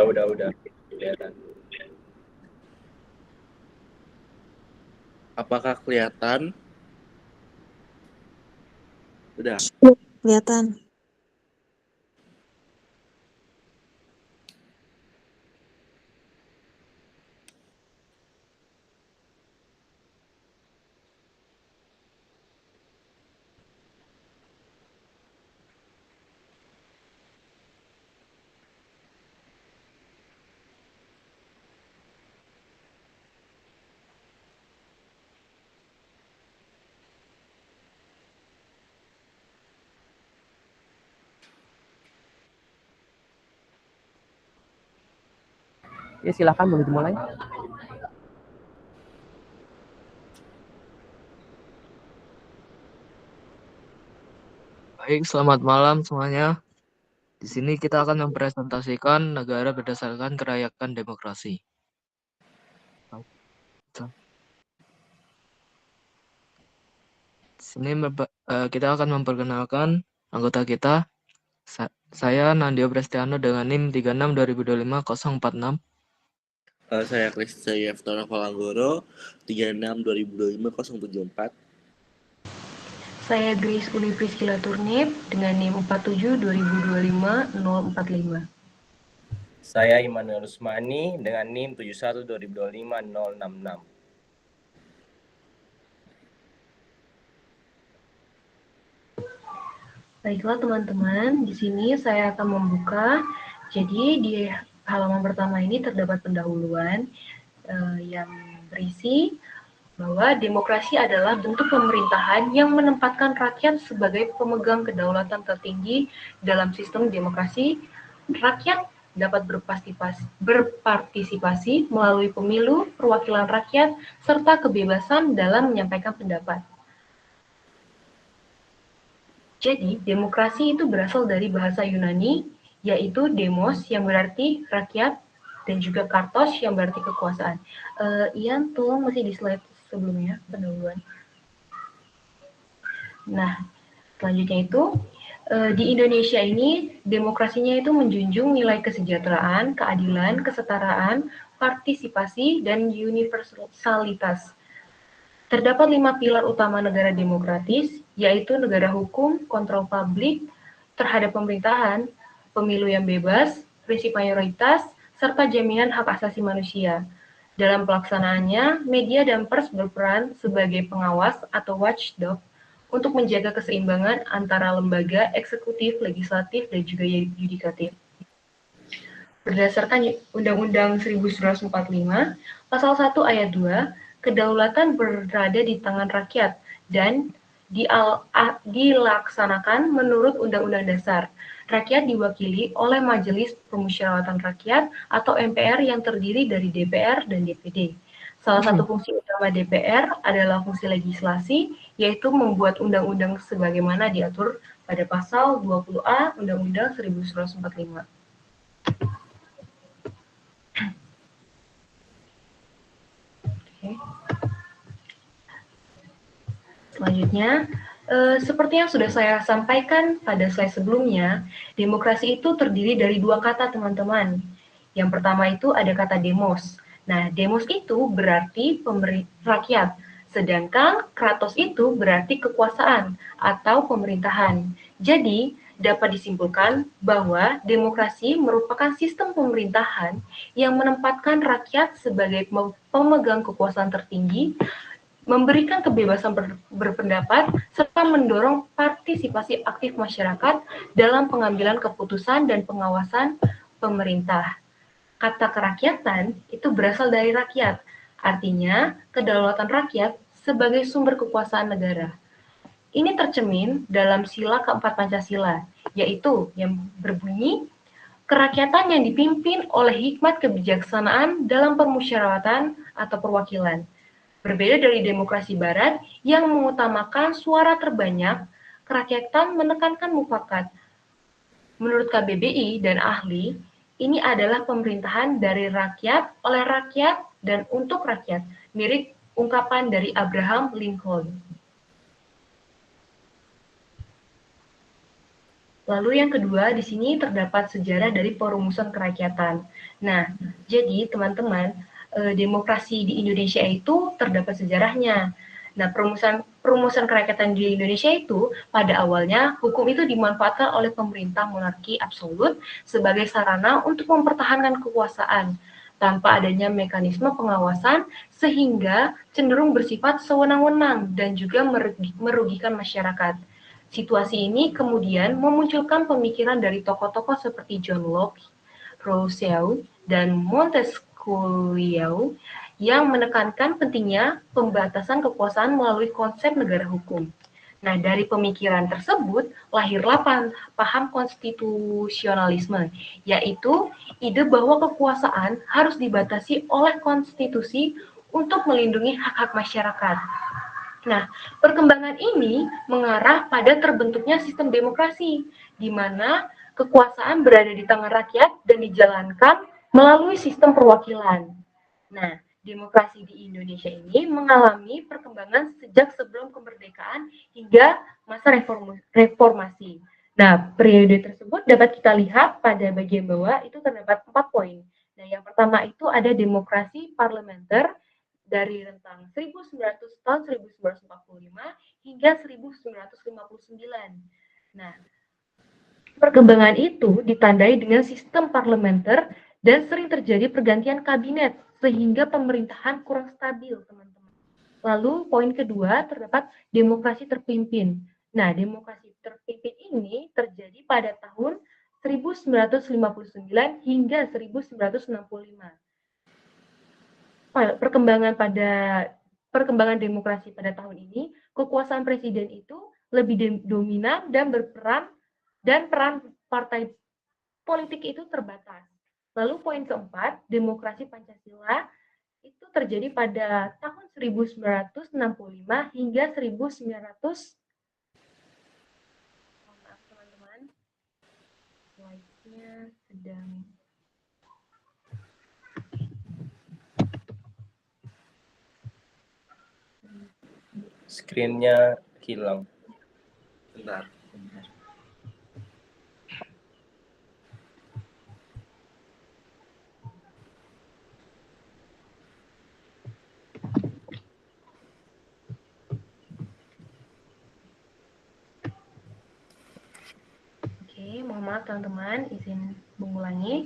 Udah kelihatan. Apakah kelihatan? Udah. Kelihatan. Ya silakan boleh dimulai. Baik, selamat malam semuanya. Di sini kita akan mempresentasikan negara berdasarkan kerakyatan demokrasi. Di sini kita akan memperkenalkan anggota kita. Saya Nandio Prestiano dengan NIM 36 2025 046. Saya Kristi Yeftona Falanggoro 36 2025 074. Saya Grace Uli Priscila Turnip dengan NIM 47 2025 045. Saya Immanuel Usmani dengan NIM 71 2025 066. Baiklah teman-teman, di sini saya akan membuka. Jadi di halaman pertama ini terdapat pendahuluan yang berisi bahwa demokrasi adalah bentuk pemerintahan yang menempatkan rakyat sebagai pemegang kedaulatan tertinggi dalam sistem demokrasi. Rakyat dapat berpartisipasi melalui pemilu, perwakilan rakyat, serta kebebasan dalam menyampaikan pendapat. Jadi, demokrasi itu berasal dari bahasa Yunani, yaitu demos yang berarti rakyat, dan juga kartos yang berarti kekuasaan. Ian, tolong masih di slide sebelumnya, pendahuluan. Nah, selanjutnya itu, di Indonesia ini, demokrasinya itu menjunjung nilai kesejahteraan, keadilan, kesetaraan, partisipasi, dan universalitas. Terdapat 5 pilar utama negara demokratis, yaitu negara hukum, kontrol publik terhadap pemerintahan, pemilu yang bebas, prinsip mayoritas, serta jaminan hak asasi manusia. Dalam pelaksanaannya, media dan pers berperan sebagai pengawas atau watchdog untuk menjaga keseimbangan antara lembaga eksekutif, legislatif, dan juga yudikatif. Berdasarkan Undang-Undang 1945, Pasal 1 Ayat 2, kedaulatan berada di tangan rakyat dan dilaksanakan menurut Undang-Undang Dasar. Rakyat diwakili oleh Majelis Permusyawaratan Rakyat atau MPR yang terdiri dari DPR dan DPD. Salah satu fungsi utama DPR adalah fungsi legislasi, yaitu membuat undang-undang sebagaimana diatur pada pasal 20A Undang-Undang 1945. Selanjutnya, seperti yang sudah saya sampaikan pada slide sebelumnya, demokrasi itu terdiri dari 2 kata, teman-teman. Yang pertama itu ada kata demos. Nah, demos itu berarti rakyat, sedangkan kratos itu berarti kekuasaan atau pemerintahan. Jadi, dapat disimpulkan bahwa demokrasi merupakan sistem pemerintahan yang menempatkan rakyat sebagai pemegang kekuasaan tertinggi, memberikan kebebasan berpendapat, serta mendorong partisipasi aktif masyarakat dalam pengambilan keputusan dan pengawasan pemerintah. Kata kerakyatan itu berasal dari rakyat, artinya kedaulatan rakyat sebagai sumber kekuasaan negara. Ini tercermin dalam sila keempat Pancasila, yaitu yang berbunyi, kerakyatan yang dipimpin oleh hikmat kebijaksanaan dalam permusyawaratan atau perwakilan. Berbeda dari demokrasi barat yang mengutamakan suara terbanyak, kerakyatan menekankan mufakat. Menurut KBBI dan ahli, ini adalah pemerintahan dari rakyat, oleh rakyat, dan untuk rakyat, mirip ungkapan dari Abraham Lincoln. Lalu yang kedua, di sini terdapat sejarah dari perumusan kerakyatan. Nah, jadi teman-teman, demokrasi di Indonesia itu terdapat sejarahnya. Nah, perumusan kerakyatan di Indonesia itu pada awalnya hukum itu dimanfaatkan oleh pemerintah monarki absolut sebagai sarana untuk mempertahankan kekuasaan tanpa adanya mekanisme pengawasan sehingga cenderung bersifat sewenang-wenang dan juga merugikan masyarakat. Situasi ini kemudian memunculkan pemikiran dari tokoh-tokoh seperti John Locke, Rousseau, dan Montesquieu yang menekankan pentingnya pembatasan kekuasaan melalui konsep negara hukum. Nah, dari pemikiran tersebut lahirlah paham konstitusionalisme, yaitu ide bahwa kekuasaan harus dibatasi oleh konstitusi untuk melindungi hak-hak masyarakat. Nah, perkembangan ini mengarah pada terbentuknya sistem demokrasi, di mana kekuasaan berada di tangan rakyat dan dijalankan melalui sistem perwakilan. Nah, demokrasi di Indonesia ini mengalami perkembangan sejak sebelum kemerdekaan hingga masa reformasi. Nah, periode tersebut dapat kita lihat pada bagian bawah itu terdapat 4 poin. Nah, yang pertama itu ada demokrasi parlementer dari rentang tahun 1945 hingga 1959. Nah, perkembangan itu ditandai dengan sistem parlementer dan sering terjadi pergantian kabinet sehingga pemerintahan kurang stabil, teman-teman. Lalu poin kedua terdapat demokrasi terpimpin. Nah, demokrasi terpimpin ini terjadi pada tahun 1959 hingga 1965. Perkembangan demokrasi pada tahun ini, kekuasaan presiden itu lebih dominan dan peran partai politik itu terbatas. Lalu poin keempat, demokrasi Pancasila itu terjadi pada tahun 1965 hingga 1900. Maaf teman-teman, slide-nya sedang Screen-nya hilang. Bentar. Oke, mohon maaf teman-teman, izin mengulangi.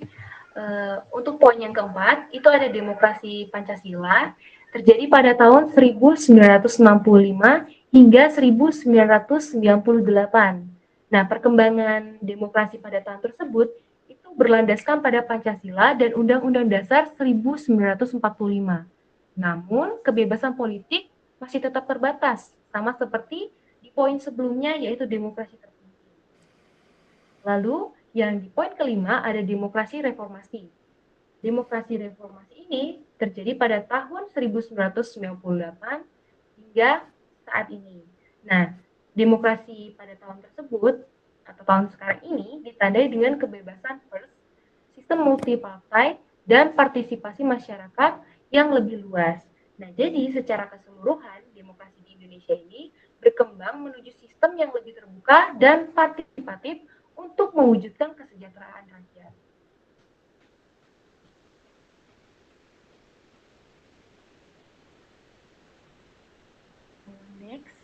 Untuk poin yang keempat, itu ada demokrasi Pancasila, terjadi pada tahun 1965 hingga 1998. Nah, perkembangan demokrasi pada tahun tersebut itu berlandaskan pada Pancasila dan Undang-Undang Dasar 1945. Namun, kebebasan politik masih tetap terbatas, sama seperti di poin sebelumnya, yaitu demokrasi terpimpin. Lalu, yang di poin kelima ada demokrasi reformasi. Demokrasi reformasi ini terjadi pada tahun 1998 hingga saat ini. Nah, demokrasi pada tahun tersebut atau tahun sekarang ini ditandai dengan kebebasan pers, sistem multipartai, dan partisipasi masyarakat yang lebih luas. Nah, jadi secara keseluruhan demokrasi di Indonesia ini berkembang menuju sistem yang lebih terbuka dan partisipatif untuk mewujudkan kesejahteraan rakyat. Next.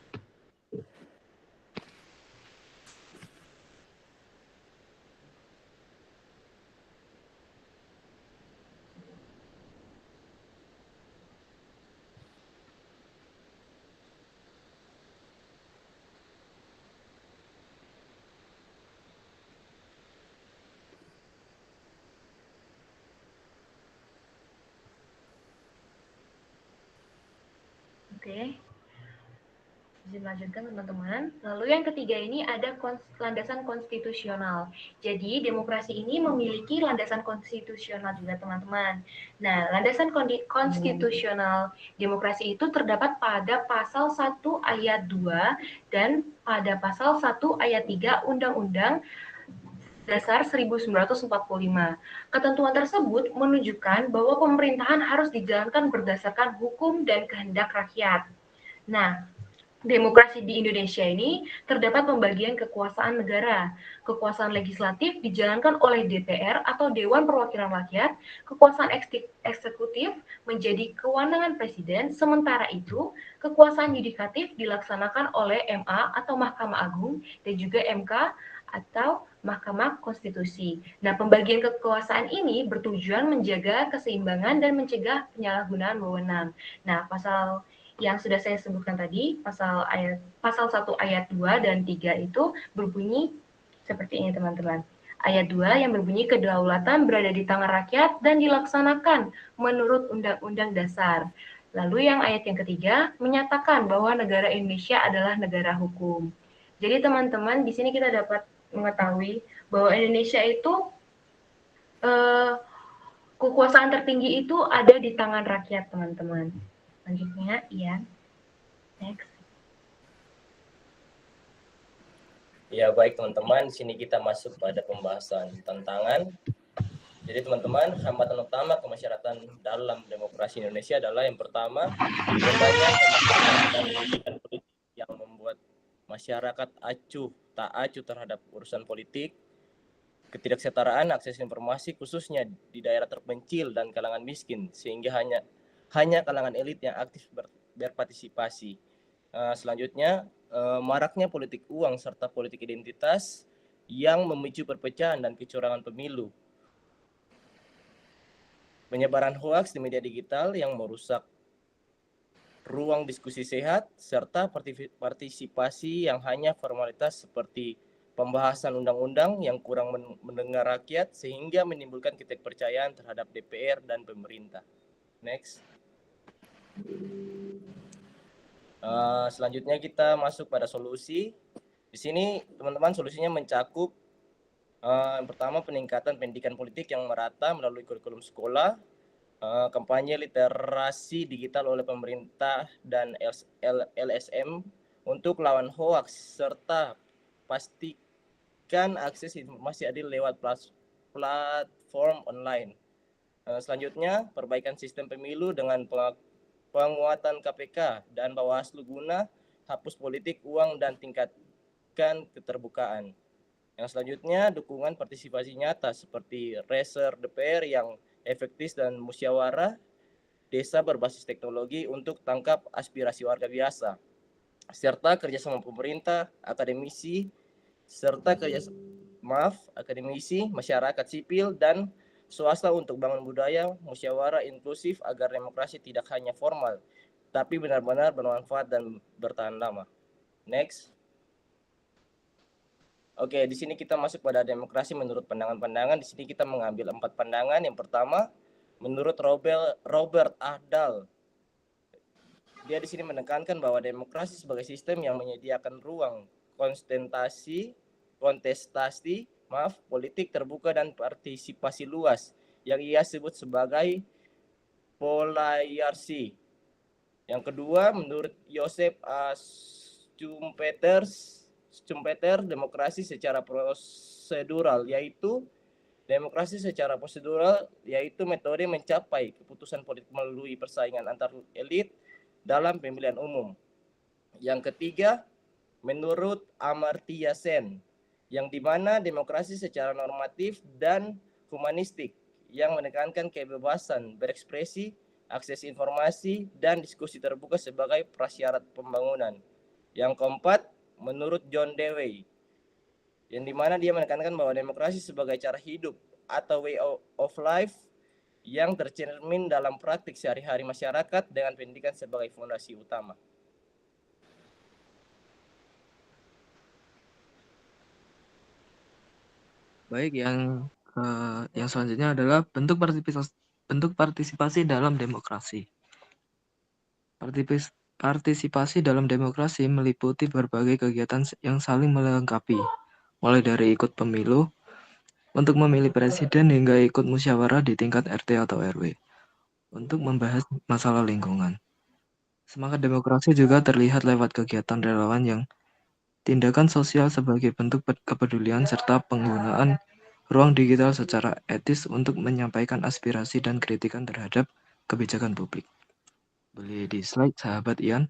Oke. Izin lanjutkan teman-teman. Lalu yang ketiga ini ada landasan konstitusional. Jadi demokrasi ini memiliki landasan konstitusional juga teman-teman. Nah, landasan konstitusional demokrasi itu terdapat pada pasal 1 ayat 2 dan pada pasal 1 ayat 3 Undang-Undang Dasar 1945. Ketentuan tersebut menunjukkan bahwa pemerintahan harus dijalankan berdasarkan hukum dan kehendak rakyat. Nah, demokrasi di Indonesia ini terdapat pembagian kekuasaan negara. Kekuasaan legislatif dijalankan oleh DPR atau Dewan Perwakilan Rakyat, kekuasaan eksekutif menjadi kewenangan presiden, sementara itu kekuasaan yudikatif dilaksanakan oleh MA atau Mahkamah Agung dan juga MK atau Mahkamah Konstitusi. Nah, pembagian kekuasaan ini bertujuan menjaga keseimbangan dan mencegah penyalahgunaan wewenang. Nah, pasal yang sudah saya sebutkan tadi, pasal 1 ayat 2 dan 3 itu berbunyi seperti ini, teman-teman. Ayat 2 yang berbunyi kedaulatan berada di tangan rakyat dan dilaksanakan menurut Undang-Undang Dasar. Lalu yang ayat yang ketiga menyatakan bahwa negara Indonesia adalah negara hukum. Jadi teman-teman, di sini kita dapat mengetahui bahwa Indonesia itu kekuasaan tertinggi itu ada di tangan rakyat, teman-teman. Selanjutnya, Ian. Next. Ya, baik teman-teman, sini kita masuk pada pembahasan tantangan. Jadi teman-teman, hambatan utama kemasyarakatan dalam demokrasi Indonesia adalah yang pertama, banyak dan politik yang membuat masyarakat tak acuh terhadap urusan politik, ketidaksetaraan akses informasi khususnya di daerah terpencil dan kalangan miskin, sehingga hanya kalangan elit yang aktif berpartisipasi. Selanjutnya, maraknya politik uang serta politik identitas yang memicu perpecahan dan kecurangan pemilu. Penyebaran hoaks di media digital yang merusak ruang diskusi sehat, serta partisipasi yang hanya formalitas seperti pembahasan undang-undang yang kurang mendengar rakyat sehingga menimbulkan ketidakpercayaan terhadap DPR dan pemerintah. Next. Selanjutnya kita masuk pada solusi. Di sini teman-teman solusinya mencakup yang pertama peningkatan pendidikan politik yang merata melalui kurikulum sekolah, kampanye literasi digital oleh pemerintah dan LSM untuk lawan hoaks, serta pastikan akses informasi adil lewat platform online. Selanjutnya perbaikan sistem pemilu dengan penguatan KPK dan Bawaslu guna hapus politik uang dan tingkatkan keterbukaan. Yang selanjutnya, dukungan partisipasi nyata seperti Racer DPR yang efektif dan musyawarah desa berbasis teknologi untuk tangkap aspirasi warga biasa, serta kerjasama pemerintah, akademisi, masyarakat sipil, dan swasta untuk bangun budaya musyawarah inklusif agar demokrasi tidak hanya formal, tapi benar-benar bermanfaat dan bertahan lama. Next. Oke, di sini kita masuk pada demokrasi menurut pandangan-pandangan. Di sini kita mengambil 4 pandangan. Yang pertama, menurut Robert Ahdal. Dia di sini menekankan bahwa demokrasi sebagai sistem yang menyediakan ruang kontestasi politik terbuka dan partisipasi luas, yang ia sebut sebagai polarisasi. Yang kedua, menurut Joseph Schumpeter, demokrasi secara prosedural yaitu metode mencapai keputusan politik melalui persaingan antar elit dalam pemilihan umum. Yang ketiga, menurut Amartya Sen, yang dimana demokrasi secara normatif dan humanistik yang menekankan kebebasan berekspresi, akses informasi, dan diskusi terbuka sebagai prasyarat pembangunan. Yang keempat, menurut John Dewey, yang dimana dia menekankan bahwa demokrasi sebagai cara hidup atau way of life yang tercermin dalam praktik sehari-hari masyarakat dengan pendidikan sebagai fondasi utama. Baik, yang selanjutnya adalah bentuk partisipasi dalam demokrasi. Partisipasi dalam demokrasi meliputi berbagai kegiatan yang saling melengkapi, mulai dari ikut pemilu untuk memilih presiden hingga ikut musyawarah di tingkat RT atau RW untuk membahas masalah lingkungan. Semangat demokrasi juga terlihat lewat kegiatan relawan yang tindakan sosial sebagai bentuk kepedulian serta penggunaan ruang digital secara etis untuk menyampaikan aspirasi dan kritikan terhadap kebijakan publik. Boleh di slide, sahabat Ian.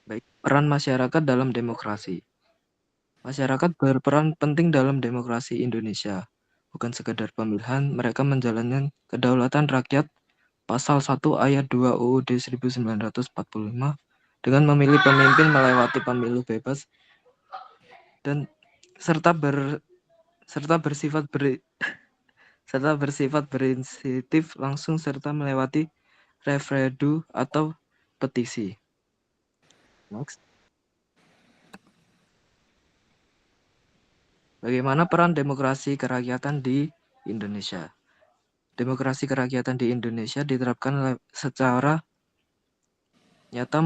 Baik, peran masyarakat dalam demokrasi. Masyarakat berperan penting dalam demokrasi Indonesia. Bukan sekedar pemilihan, mereka menjalankan kedaulatan rakyat Pasal 1 Ayat 2 UUD 1945 dengan memilih pemimpin melewati pemilu bebas dan serta bersifat berinisiatif langsung serta melewati referendum atau petisi. Next. Bagaimana peran demokrasi kerakyatan di Indonesia? Demokrasi kerakyatan di Indonesia diterapkan secara nyata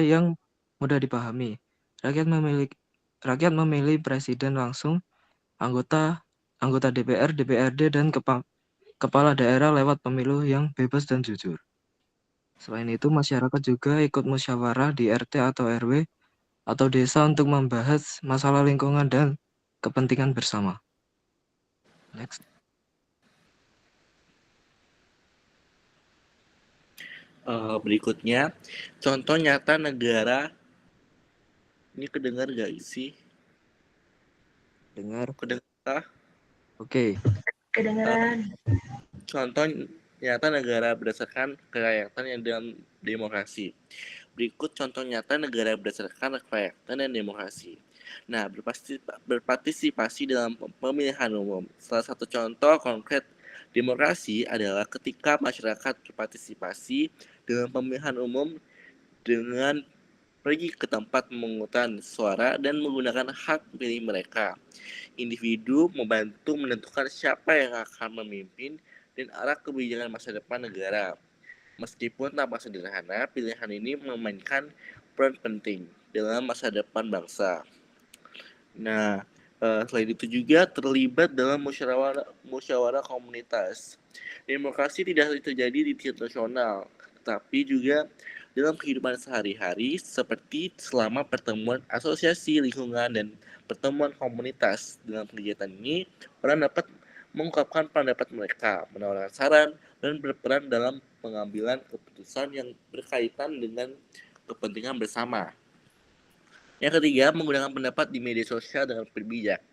yang mudah dipahami. Rakyat memilih presiden langsung, anggota DPR, DPRD, dan kepala daerah lewat pemilu yang bebas dan jujur. Selain itu, masyarakat juga ikut musyawarah di RT atau RW atau desa untuk membahas masalah lingkungan dan kepentingan bersama. Next. Berikutnya, contoh nyata negara. Ini kedengar gak sih? Dengar. Kedengar? Oke. Kedengaran. Contoh nyata negara berdasarkan kerakyatan yang dalam demokrasi. Berikut contoh nyata negara berdasarkan kerakyatan dan demokrasi. Nah, berpartisipasi dalam pemilihan umum. Salah satu contoh konkret demokrasi adalah ketika masyarakat berpartisipasi dalam pemilihan umum dengan pergi ke tempat pemungutan suara dan menggunakan hak pilih mereka. Individu membantu menentukan siapa yang akan memimpin dan arah kebijakan masa depan negara. Meskipun tampak sederhana, pilihan ini memainkan peran penting dalam masa depan bangsa. Nah, selain itu juga terlibat dalam musyawarah komunitas. Demokrasi tidak terjadi di tingkat nasional, tetapi juga dalam kehidupan sehari-hari seperti selama pertemuan asosiasi lingkungan dan pertemuan komunitas. Dalam kegiatan ini, orang dapat mengungkapkan pendapat mereka, menawarkan saran, dan berperan dalam pengambilan keputusan yang berkaitan dengan kepentingan bersama. Yang ketiga, menggunakan pendapat di media sosial dengan berbijak.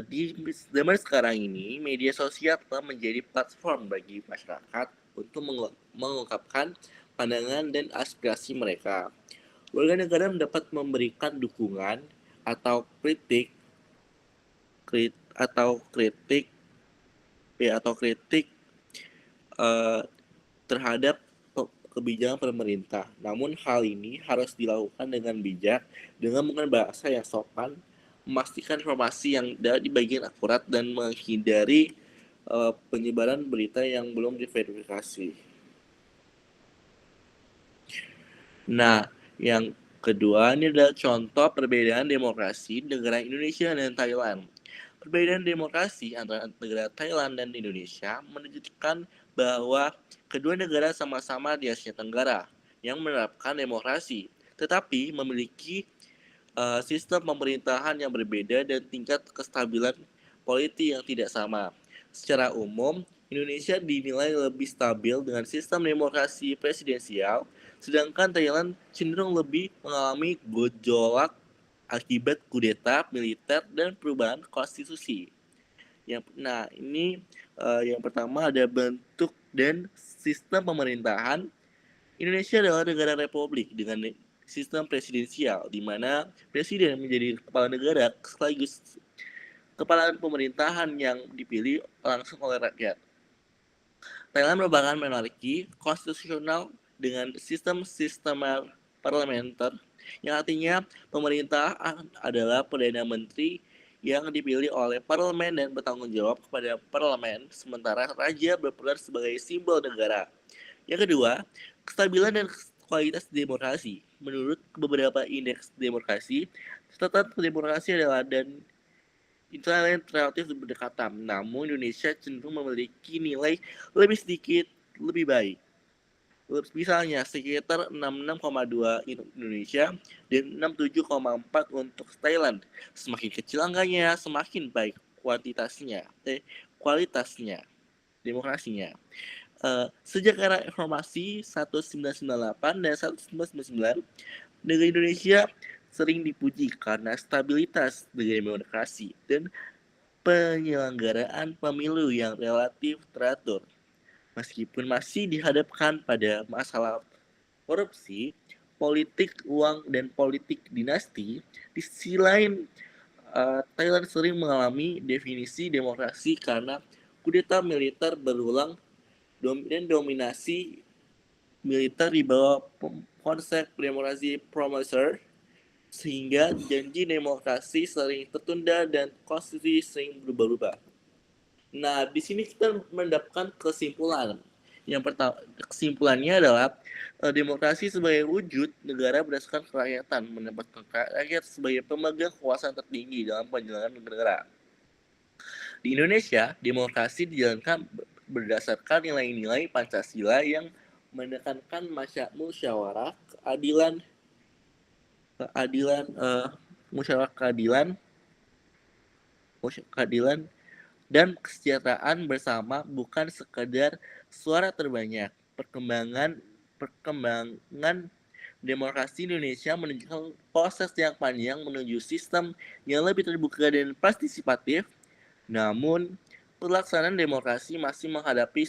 Di zaman sekarang ini, media sosial telah menjadi platform bagi masyarakat untuk mengungkapkan pandangan dan aspirasi mereka. Warga negara dapat memberikan dukungan atau kritik terhadap kebijakan pemerintah. Namun hal ini harus dilakukan dengan bijak, dengan menggunakan bahasa yang sopan, memastikan informasi yang dibagikan akurat, dan menghindari penyebaran berita yang belum diverifikasi. Nah, yang kedua ini adalah contoh perbedaan demokrasi negara Indonesia dan Thailand. Perbedaan demokrasi antara negara Thailand dan Indonesia menunjukkan bahwa kedua negara sama-sama di Asia Tenggara yang menerapkan demokrasi, tetapi memiliki sistem pemerintahan yang berbeda dan tingkat kestabilan politik yang tidak sama. Secara umum, Indonesia dinilai lebih stabil dengan sistem demokrasi presidensial, sedangkan Thailand cenderung lebih mengalami gejolak akibat kudeta militer dan perubahan konstitusi. Ini yang pertama ada bentuk dan sistem pemerintahan. Indonesia adalah negara republik dengan sistem presidensial, di mana presiden menjadi kepala negara sekaligus kepala pemerintahan yang dipilih langsung oleh rakyat. Thailand merupakan monarki konstitusional dengan sistem parlementer, yang artinya pemerintah adalah perdana menteri yang dipilih oleh parlemen dan bertanggung jawab kepada parlemen, sementara raja berperan sebagai simbol negara. Yang kedua, kestabilan dan kualitas demokrasi. Menurut beberapa indeks demokrasi, catatan demokrasi adalah dan Thailand relatif berdekatan, namun Indonesia cenderung memiliki nilai lebih sedikit lebih baik. Misalnya sekitar 66,2 Indonesia dan 67,4 untuk Thailand. Semakin kecil angkanya, semakin baik kualitasnya demokrasinya. sejak era reformasi 1998 dan 1999, negara Indonesia sering dipuji karena stabilitas negara demokrasi dan penyelenggaraan pemilu yang relatif teratur. Meskipun masih dihadapkan pada masalah korupsi, politik uang, dan politik dinasti, di sisi lain Thailand sering mengalami definisi demokrasi karena kudeta militer berulang dan dominasi militer di bawah konsep demokrasi promoter, sehingga janji demokrasi sering tertunda dan konstitusi sering berubah-ubah. Nah, di sini kita mendapatkan kesimpulan. Yang pertama, kesimpulannya adalah demokrasi sebagai wujud negara berdasarkan kerakyatan, menempatkan rakyat sebagai pemegang kekuasaan tertinggi dalam penyelenggaraan negara. Di Indonesia, demokrasi dijalankan berdasarkan nilai-nilai Pancasila yang menekankan musyawarah, keadilan dan kesejahteraan bersama, bukan sekadar suara terbanyak. Perkembangan demokrasi Indonesia menunjukkan proses yang panjang menuju sistem yang lebih terbuka dan partisipatif. Namun, pelaksanaan demokrasi masih menghadapi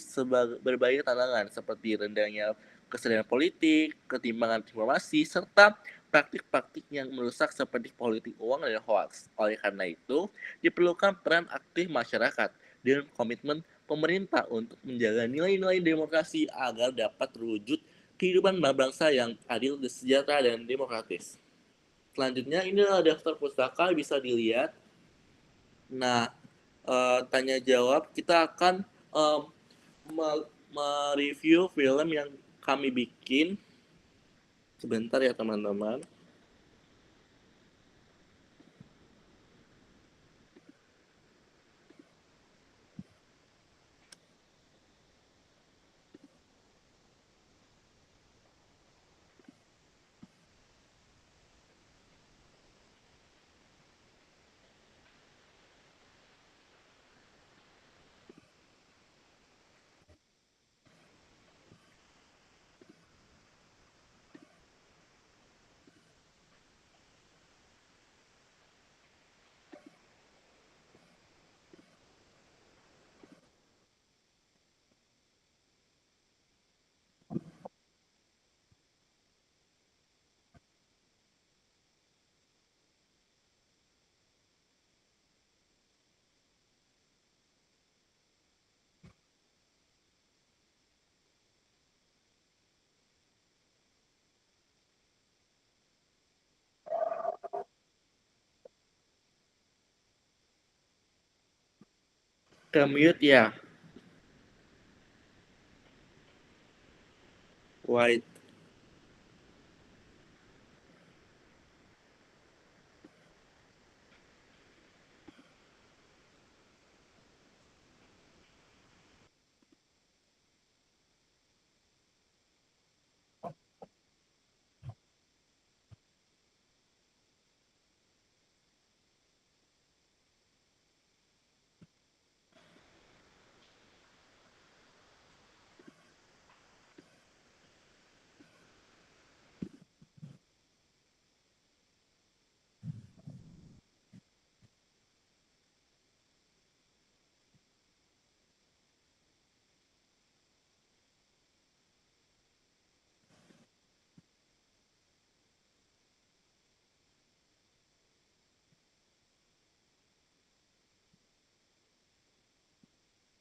berbagai tantangan seperti rendahnya kesadaran politik, ketimpangan informasi, serta praktik-praktik yang merusak seperti politik uang dan hoax. Oleh karena itu, diperlukan peran aktif masyarakat dan komitmen pemerintah untuk menjaga nilai-nilai demokrasi agar dapat terwujud kehidupan bangsa yang adil, sejahtera, dan demokratis. Selanjutnya, ini adalah daftar pustaka, bisa dilihat. Nah, tanya jawab, kita akan mereview film yang kami bikin. Sebentar ya teman-teman. Ke mute ya. White.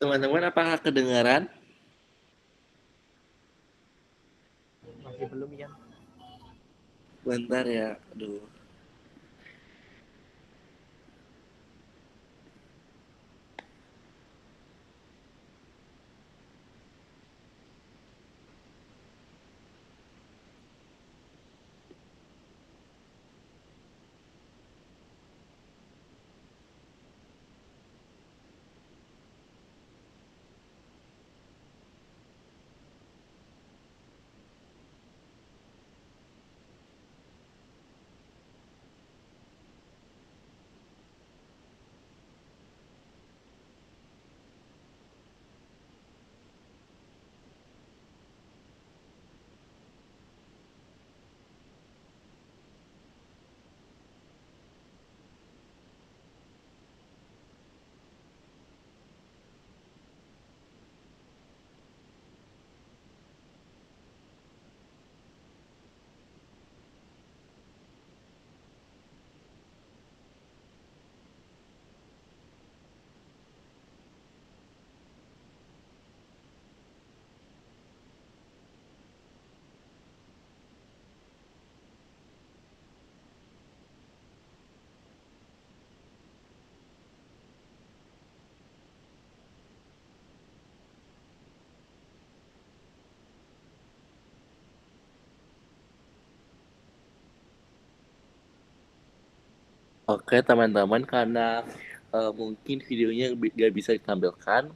Teman-teman, apakah kedengaran? Masih belum ya. Bentar ya, aduh. Oke teman-teman, karena mungkin videonya nggak bisa ditampilkan,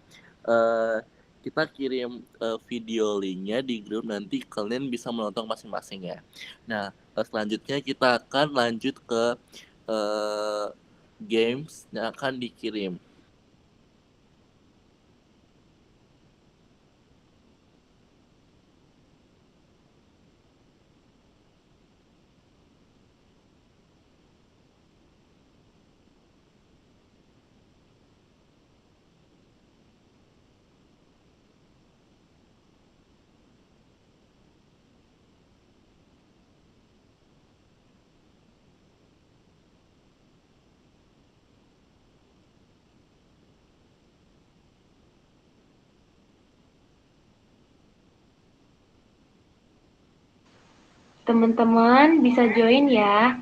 eh, kita kirim video linknya di grup, nanti kalian bisa menonton masing-masing ya. Nah, selanjutnya kita akan lanjut ke eh, games yang akan dikirim. Teman-teman bisa join ya.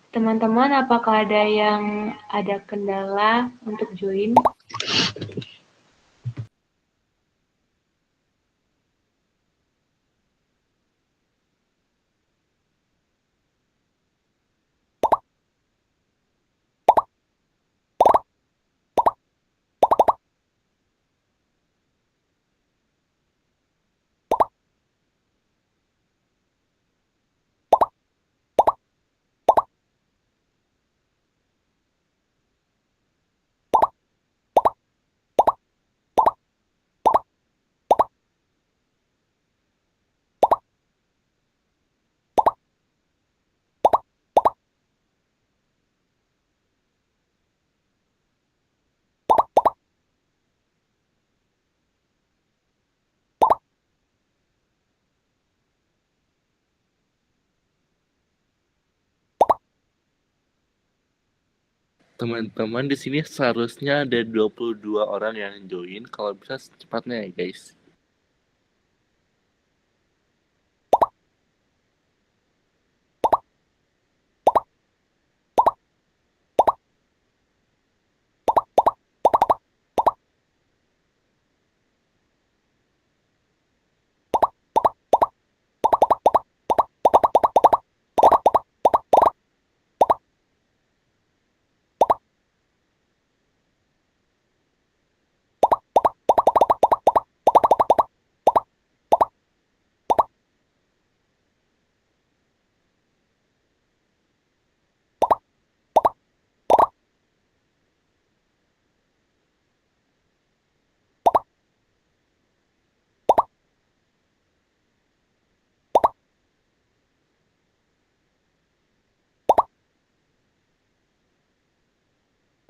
Teman-teman, apakah ada yang ada kendala untuk join? Teman-teman, di sini seharusnya ada 22 orang yang join, kalau bisa secepatnya ya guys.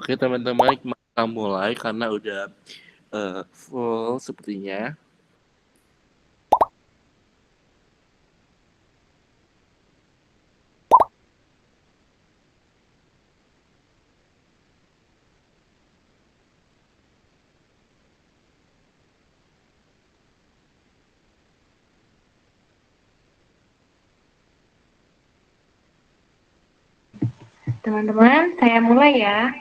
Oke teman-teman, kita mulai karena udah full sepertinya. Teman-teman, saya mulai ya.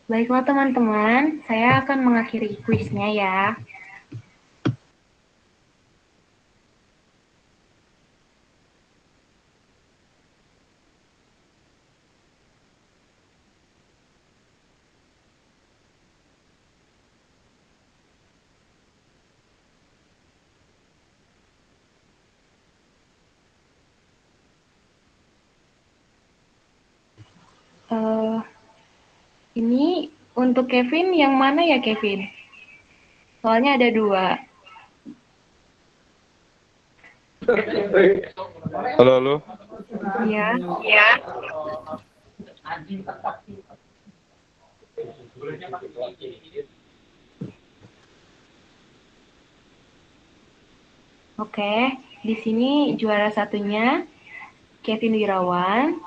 Baiklah teman-teman, saya akan mengakhiri kuisnya ya. Eh, ini untuk Kevin yang mana ya Kevin? Soalnya ada dua. Halo, halo. Ya. Oke, di sini juara satunya Kevin Wirawan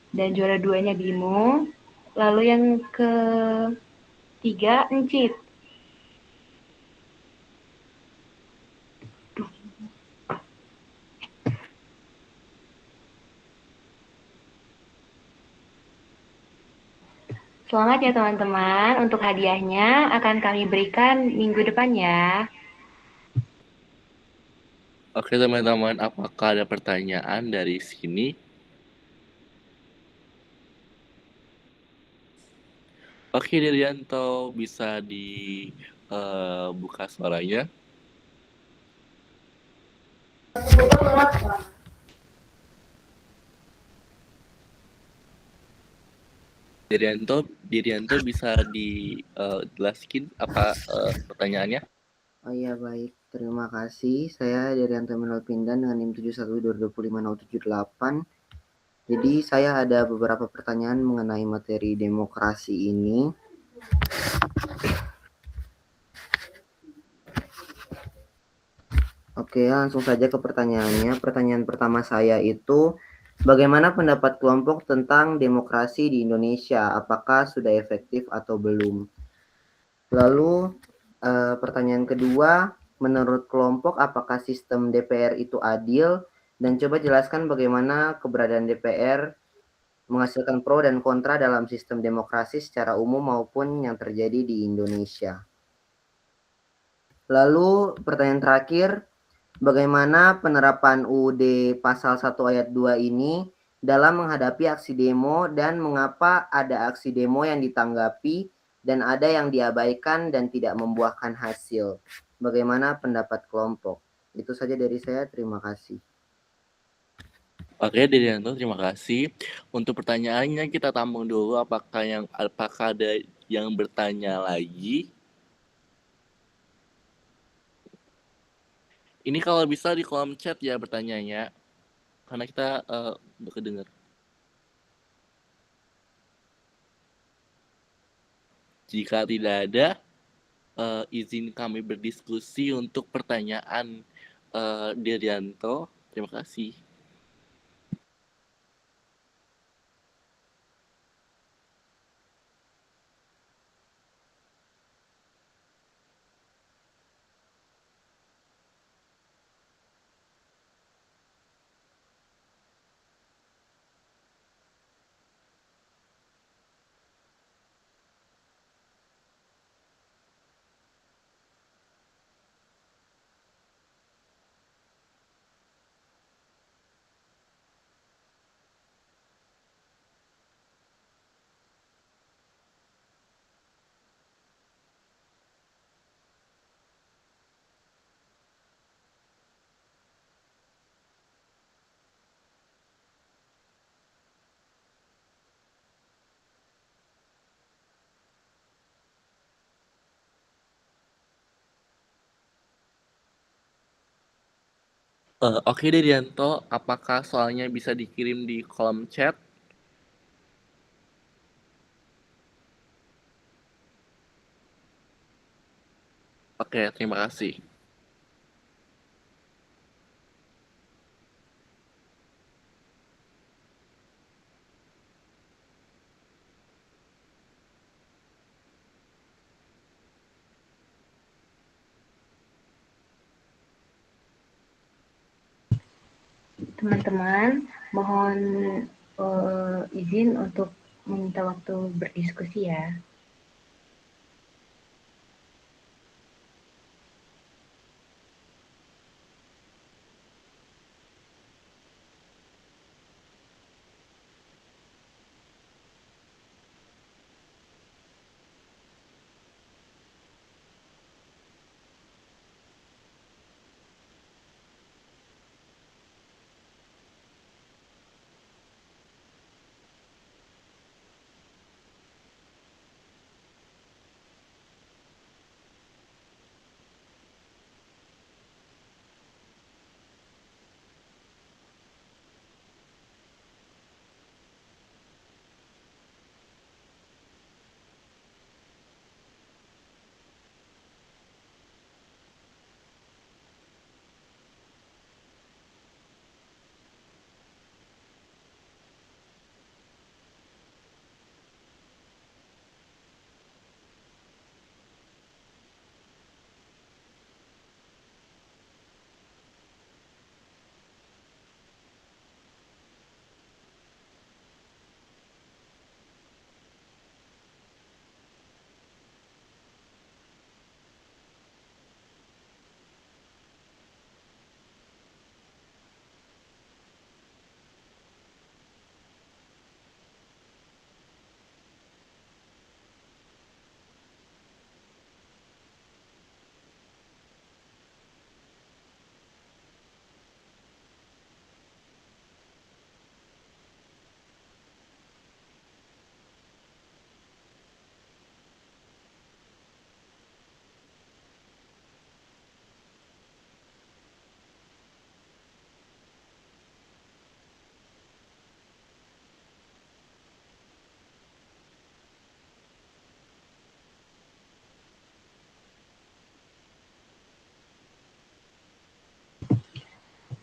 dan juara duanya Bimo. Lalu yang ketiga Encit. Selamat ya teman-teman, untuk hadiahnya akan kami berikan minggu depan ya. Oke teman-teman, apakah ada pertanyaan dari sini? Oke Dirianto, bisa dibuka suaranya. Dirianto bisa dijelaskan apa pertanyaannya? Oh iya baik, terima kasih. Saya Derianto Pindan dengan NIM 71225078. Jadi saya ada beberapa pertanyaan mengenai materi demokrasi ini. Oke, langsung saja ke pertanyaannya. Pertanyaan pertama saya itu, bagaimana pendapat kelompok tentang demokrasi di Indonesia? Apakah sudah efektif atau belum? Lalu pertanyaan kedua, menurut kelompok apakah sistem DPR itu adil? Dan coba jelaskan bagaimana keberadaan DPR menghasilkan pro dan kontra dalam sistem demokrasi secara umum maupun yang terjadi di Indonesia. Lalu pertanyaan terakhir, bagaimana penerapan UUD pasal 1 ayat 2 ini dalam menghadapi aksi demo dan mengapa ada aksi demo yang ditanggapi dan ada yang diabaikan dan tidak membuahkan hasil. Bagaimana pendapat kelompok? Itu saja dari saya, terima kasih. Oke Dirianto, terima kasih. Untuk pertanyaannya kita tampung dulu apakah ada yang bertanya lagi? Ini kalau bisa di kolom chat ya bertanyanya, karena kita udah kedengar. Jika tidak ada, izin kami berdiskusi untuk pertanyaan Dirianto. Terima kasih. Oke Dirianto, apakah soalnya bisa dikirim di kolom chat? Oke, terima kasih. Teman-teman, mohon izin untuk meminta waktu berdiskusi ya.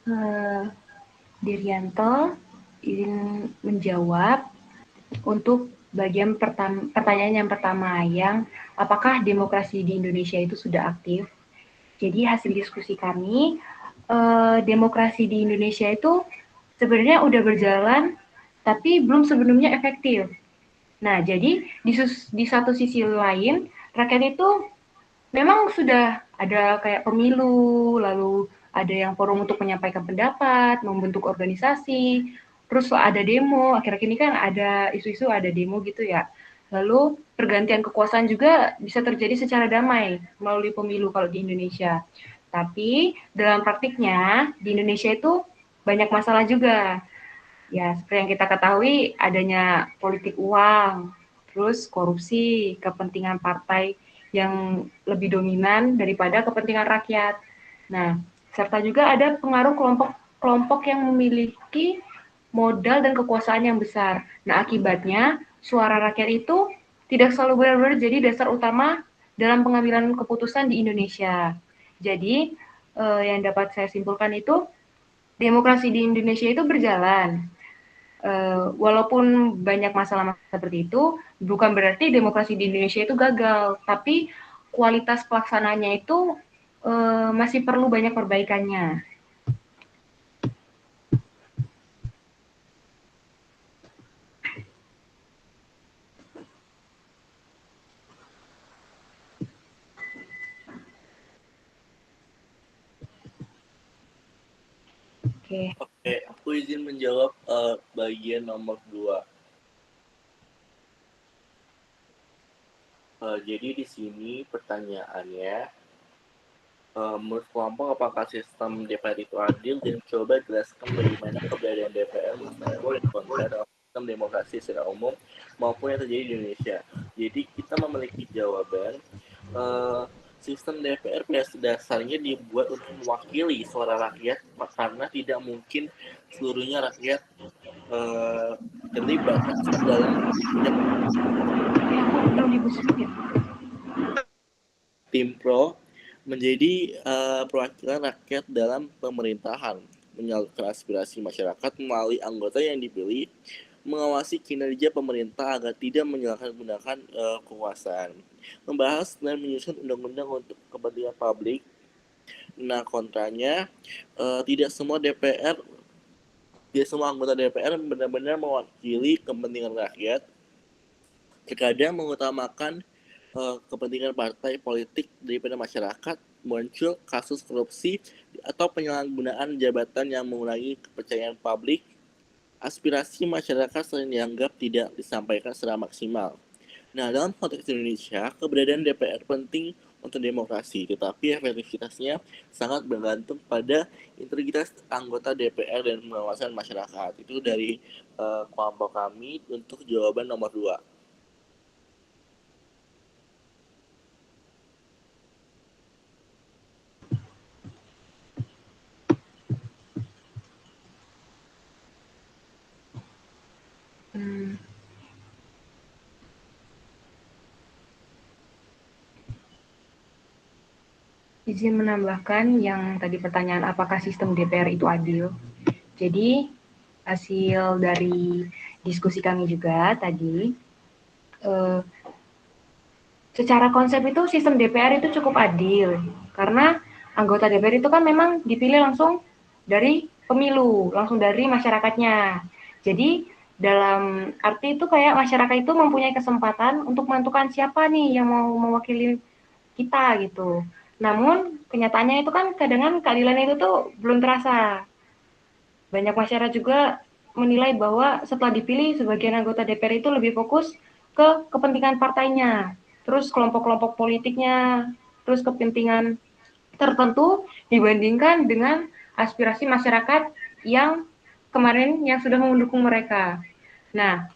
Eh, Dirianto ingin menjawab untuk bagian pertanyaan yang pertama yang apakah demokrasi di Indonesia itu sudah aktif? Jadi hasil diskusi kami, demokrasi di Indonesia itu sebenarnya udah berjalan, tapi belum sepenuhnya efektif. Nah, jadi di satu sisi lain, rakyat itu memang sudah ada kayak pemilu, lalu ada yang forum untuk menyampaikan pendapat, membentuk organisasi, terus ada demo, akhir-akhir ini kan ada isu-isu ada demo gitu ya. Lalu pergantian kekuasaan juga bisa terjadi secara damai melalui pemilu kalau di Indonesia. Tapi dalam praktiknya di Indonesia itu banyak masalah juga. Ya, seperti yang kita ketahui adanya politik uang, terus korupsi, kepentingan partai yang lebih dominan daripada kepentingan rakyat. Nah, serta juga ada pengaruh kelompok-kelompok yang memiliki modal dan kekuasaan yang besar. Nah, akibatnya suara rakyat itu tidak selalu benar-benar jadi dasar utama dalam pengambilan keputusan di Indonesia. Jadi, yang dapat saya simpulkan itu demokrasi di Indonesia itu berjalan. Walaupun banyak masalah seperti itu, bukan berarti demokrasi di Indonesia itu gagal, tapi kualitas pelaksananya itu masih perlu banyak perbaikannya. Oke. Oke, aku izin menjawab bagian nomor 2. Jadi di sini pertanyaannya, menurut kelompok apakah sistem DPR itu adil, dan coba jelaskan bagaimana keberadaan DPR menjadi pro dan kontra dalam sistem demokrasi secara umum maupun yang terjadi di Indonesia. Jadi kita memiliki jawaban, sistem DPR pada dasarnya dibuat untuk mewakili suara rakyat karena tidak mungkin seluruhnya rakyat terlibat dalam tim pro menjadi perwakilan rakyat dalam pemerintahan, menyalurkan aspirasi masyarakat melalui anggota yang dipilih, mengawasi kinerja pemerintah agar tidak menyalahgunakan kekuasaan, membahas dan menyusun undang-undang untuk kepentingan publik. Nah, kontranya, tidak semua anggota DPR benar-benar mewakili kepentingan rakyat. Terkadang mengutamakan kepentingan partai politik daripada masyarakat, muncul kasus korupsi atau penyalahgunaan jabatan yang mengurangi kepercayaan publik. Aspirasi masyarakat sering dianggap tidak disampaikan secara maksimal. Nah, dalam konteks Indonesia, keberadaan DPR penting untuk demokrasi, tetapi efektivitasnya sangat bergantung pada integritas anggota DPR dan pengawasan masyarakat. Itu dari kelompok kami untuk jawaban nomor 2. Izin menambahkan yang tadi pertanyaan apakah sistem DPR itu adil. Jadi hasil dari diskusi kami juga tadi, secara konsep itu sistem DPR itu cukup adil karena anggota DPR itu kan memang dipilih langsung dari pemilu, langsung dari masyarakatnya. Jadi dalam arti itu kayak masyarakat itu mempunyai kesempatan untuk menentukan siapa nih yang mau mewakili kita gitu. Namun kenyataannya itu kan kadang keadilan itu tuh belum terasa. Banyak masyarakat juga menilai bahwa setelah dipilih sebagian anggota DPR itu lebih fokus ke kepentingan partainya, terus kelompok-kelompok politiknya, terus kepentingan tertentu dibandingkan dengan aspirasi masyarakat yang kemarin yang sudah mendukung mereka. Nah,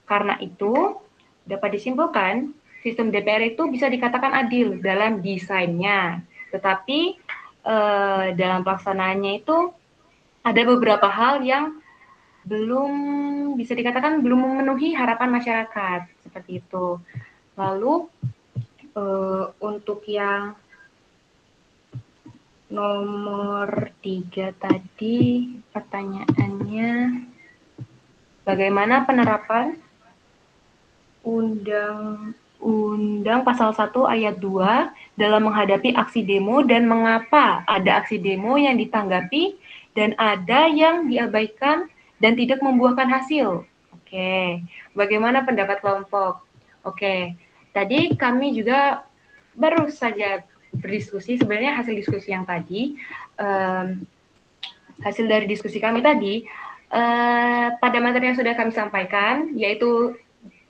karena itu dapat disimpulkan sistem DPR itu bisa dikatakan adil dalam desainnya, tetapi dalam pelaksanaannya itu ada beberapa hal yang belum bisa dikatakan belum memenuhi harapan masyarakat seperti itu. Lalu untuk yang Nomor 3 tadi pertanyaannya, bagaimana penerapan Undang-Undang Pasal 1 Ayat 2 dalam menghadapi aksi demo dan mengapa ada aksi demo yang ditanggapi dan ada yang diabaikan dan tidak membuahkan hasil. Oke, bagaimana pendapat kelompok? Oke, tadi kami juga baru saja berdiskusi, sebenarnya hasil diskusi yang tadi, hasil dari diskusi kami tadi, pada materi yang sudah kami sampaikan, yaitu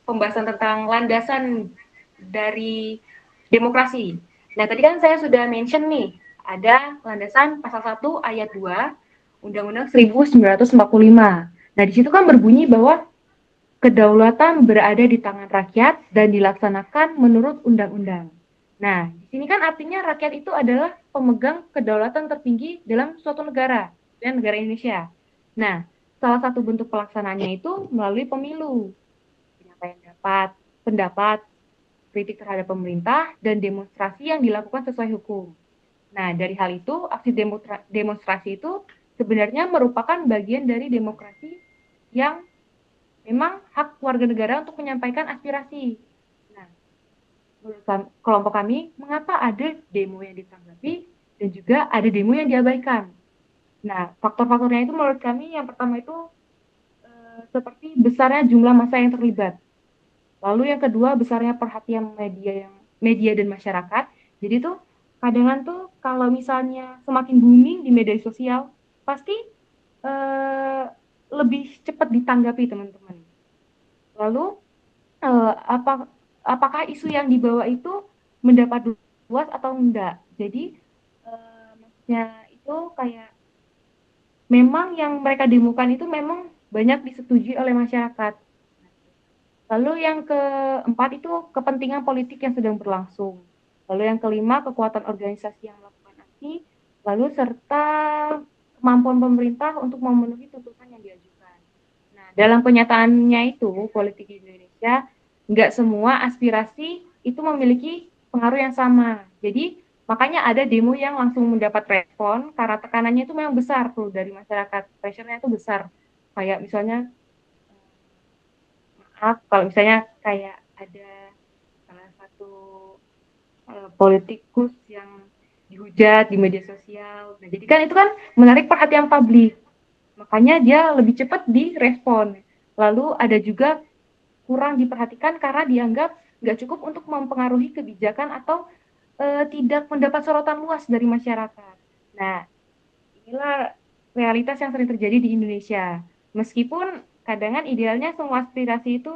pembahasan tentang landasan dari demokrasi. Nah, tadi kan saya sudah mention nih, ada landasan pasal 1 ayat 2 Undang-Undang 1945. Nah, di situ kan berbunyi bahwa kedaulatan berada di tangan rakyat dan dilaksanakan menurut undang-undang. Nah, di sini kan artinya rakyat itu adalah pemegang kedaulatan tertinggi dalam suatu negara, dan negara Indonesia. Nah, salah satu bentuk pelaksanaannya itu melalui pemilu, penyampaian pendapat, kritik terhadap pemerintah, dan demonstrasi yang dilakukan sesuai hukum. Nah, dari hal itu, aksi demonstrasi itu sebenarnya merupakan bagian dari demokrasi yang memang hak warga negara untuk menyampaikan aspirasi. Nah, menurut kelompok kami, mengapa ada demo yang ditanggapi dan juga ada demo yang diabaikan? Nah, faktor-faktornya itu menurut kami yang pertama itu seperti besarnya jumlah massa yang terlibat. Lalu yang kedua, besarnya perhatian media dan masyarakat. Jadi tuh kadang tuh kalau misalnya semakin booming di media sosial, pasti lebih cepat ditanggapi teman-teman. Lalu apakah isu yang dibawa itu mendapat luas atau enggak? Jadi maksudnya itu kayak memang yang mereka demokan itu memang banyak disetujui oleh masyarakat. Lalu yang keempat itu kepentingan politik yang sedang berlangsung. Lalu yang kelima kekuatan organisasi yang melakukan aksi. Lalu serta kemampuan pemerintah untuk memenuhi tuntutan yang diajukan. Nah, dalam kenyataannya itu politik di Indonesia nggak semua aspirasi itu memiliki pengaruh yang sama. Jadi makanya ada demo yang langsung mendapat respon karena tekanannya itu memang besar tuh dari masyarakat. Pressure-nya itu besar. Kayak misalnya kalau misalnya kayak ada salah satu politikus yang dihujat di media sosial. Nah, jadi kan itu kan menarik perhatian publik. Makanya dia lebih cepat direspon. Lalu ada juga kurang diperhatikan karena dianggap nggak cukup untuk mempengaruhi kebijakan atau tidak mendapat sorotan luas dari masyarakat. Nah, inilah realitas yang sering terjadi di Indonesia. Meskipun kadang idealnya semua aspirasi itu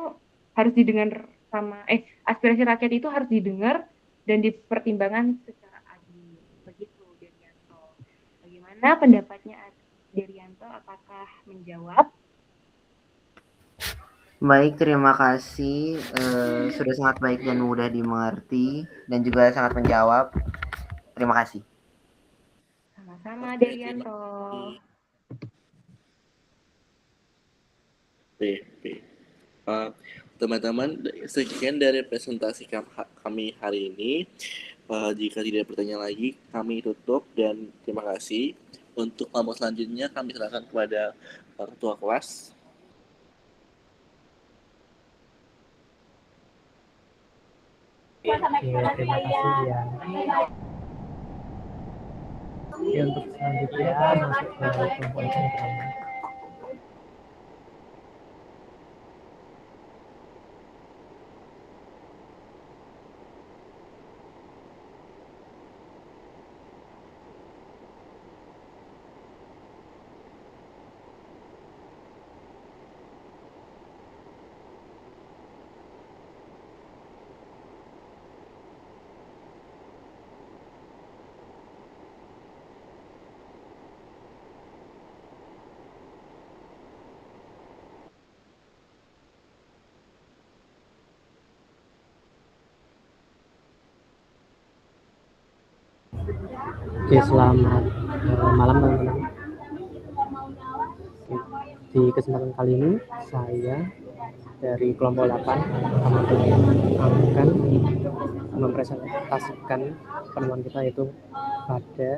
harus didengar aspirasi rakyat itu harus didengar dan dipertimbangkan secara adil. Begitu, Derianto. Bagaimana pendapatnya Derianto? Apakah menjawab? Baik, terima kasih. Sudah sangat baik dan mudah dimengerti dan juga sangat menjawab. Terima kasih. Sama-sama, Derianto. Teman-teman, sekian dari presentasi kami hari ini. Jika tidak bertanya lagi, kami tutup dan terima kasih. Untuk kelompok selanjutnya kami serahkan kepada ketua kelas. Terima kasih ya. Oke, untuk selanjutnya masuk ke kelompok yang pertama. Oke, selamat malam teman-teman. Di kesempatan kali ini saya dari kelompok 8 akan mempresentasikan penemuan kita, yaitu pada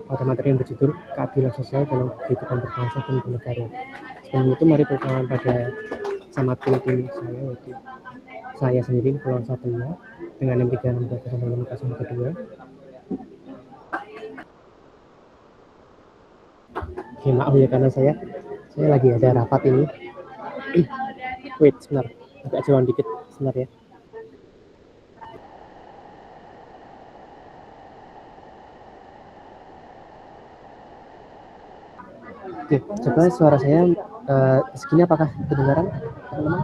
pada materi yang berjudul keadilan sosial dalam kehidupan berbangsa dan bernegara. Sebelum itu mari perkenalan pada sama tim saya, yaitu saya sendiri Pulau Satria dengan M362 kedua. Oke, maaf ya karena saya lagi ada rapat ini. Wait, sebentar, agak jauhan dikit, sebentar ya. Oke, coba suara saya segini apakah kedengaran, teman-teman?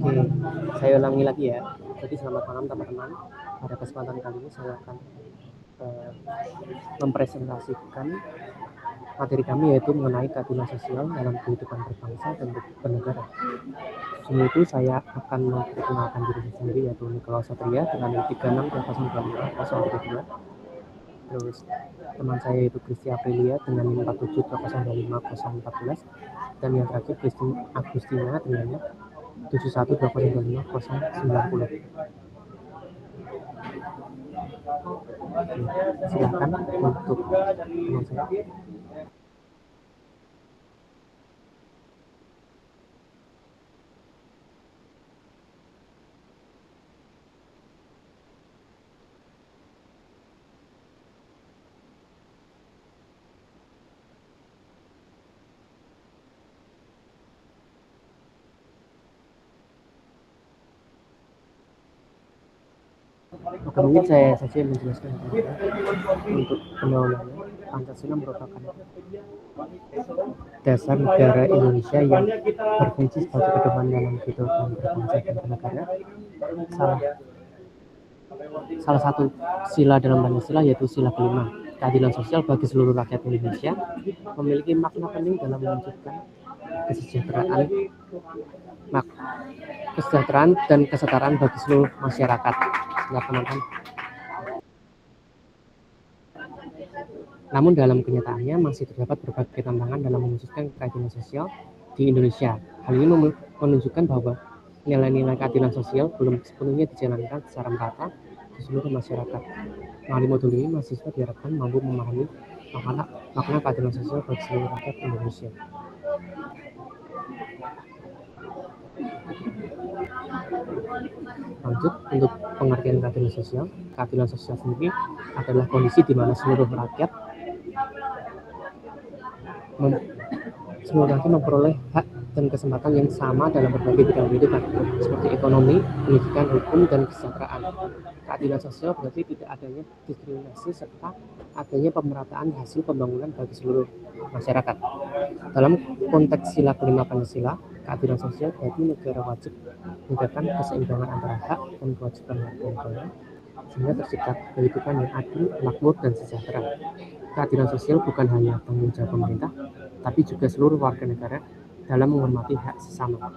Oke, saya ulangi lagi ya. Jadi selamat malam teman-teman. Pada kesempatan kali ini saya akan mempresentasikan materi kami, yaitu mengenai keadilan sosial dalam kehidupan berbangsa dan bernegara. Sebelum itu saya akan memperkenalkan diri saya sendiri, yaitu Nikolaus Satria dengan 362025 Terus teman saya yaitu Kristi Aprilia dengan 47205014, dan yang terakhir Kristi Agustina dengan 71205090. Silakan untuk teman saya. Oke, mungkin saya saja menjelaskan untuk pendahuluannya. Pancasila merupakan dasar negara Indonesia yang berfungsi sebagai pedoman dalam kehidupan berbangsa dan bernegara. Salah satu sila dalam Pancasila yaitu sila kelima, keadilan sosial bagi seluruh rakyat Indonesia, memiliki makna penting dalam mewujudkan kesejahteraan dan kesetaraan bagi seluruh masyarakat. Teman-teman. Namun dalam kenyataannya masih terdapat berbagai tantangan dalam mewujudkan keadilan sosial di Indonesia. Hal ini menunjukkan bahwa nilai-nilai keadilan sosial belum sepenuhnya dijalankan secara merata di seluruh masyarakat. Melalui modul ini, mahasiswa diharapkan mampu memahami makna keadilan sosial bagi seluruh rakyat Indonesia. Lanjut, untuk pengertian keadilan sosial sendiri adalah kondisi di mana seluruh rakyat memperoleh hak dan kesempatan yang sama dalam berbagai bidang kehidupan, seperti ekonomi, pendidikan, hukum, dan kesejahteraan. Keadilan sosial berarti tidak adanya diskriminasi serta adanya pemerataan hasil pembangunan bagi seluruh masyarakat. Dalam konteks sila kelima Pancasila, keadilan sosial berarti negara wajib menegakkan keseimbangan antara hak dan kewajiban warga negara sehingga tercipta kehidupan yang adil, makmur, dan sejahtera. Keadilan sosial bukan hanya tanggung jawab pemerintah, tapi juga seluruh warga negara dalam menghormati hak sesama.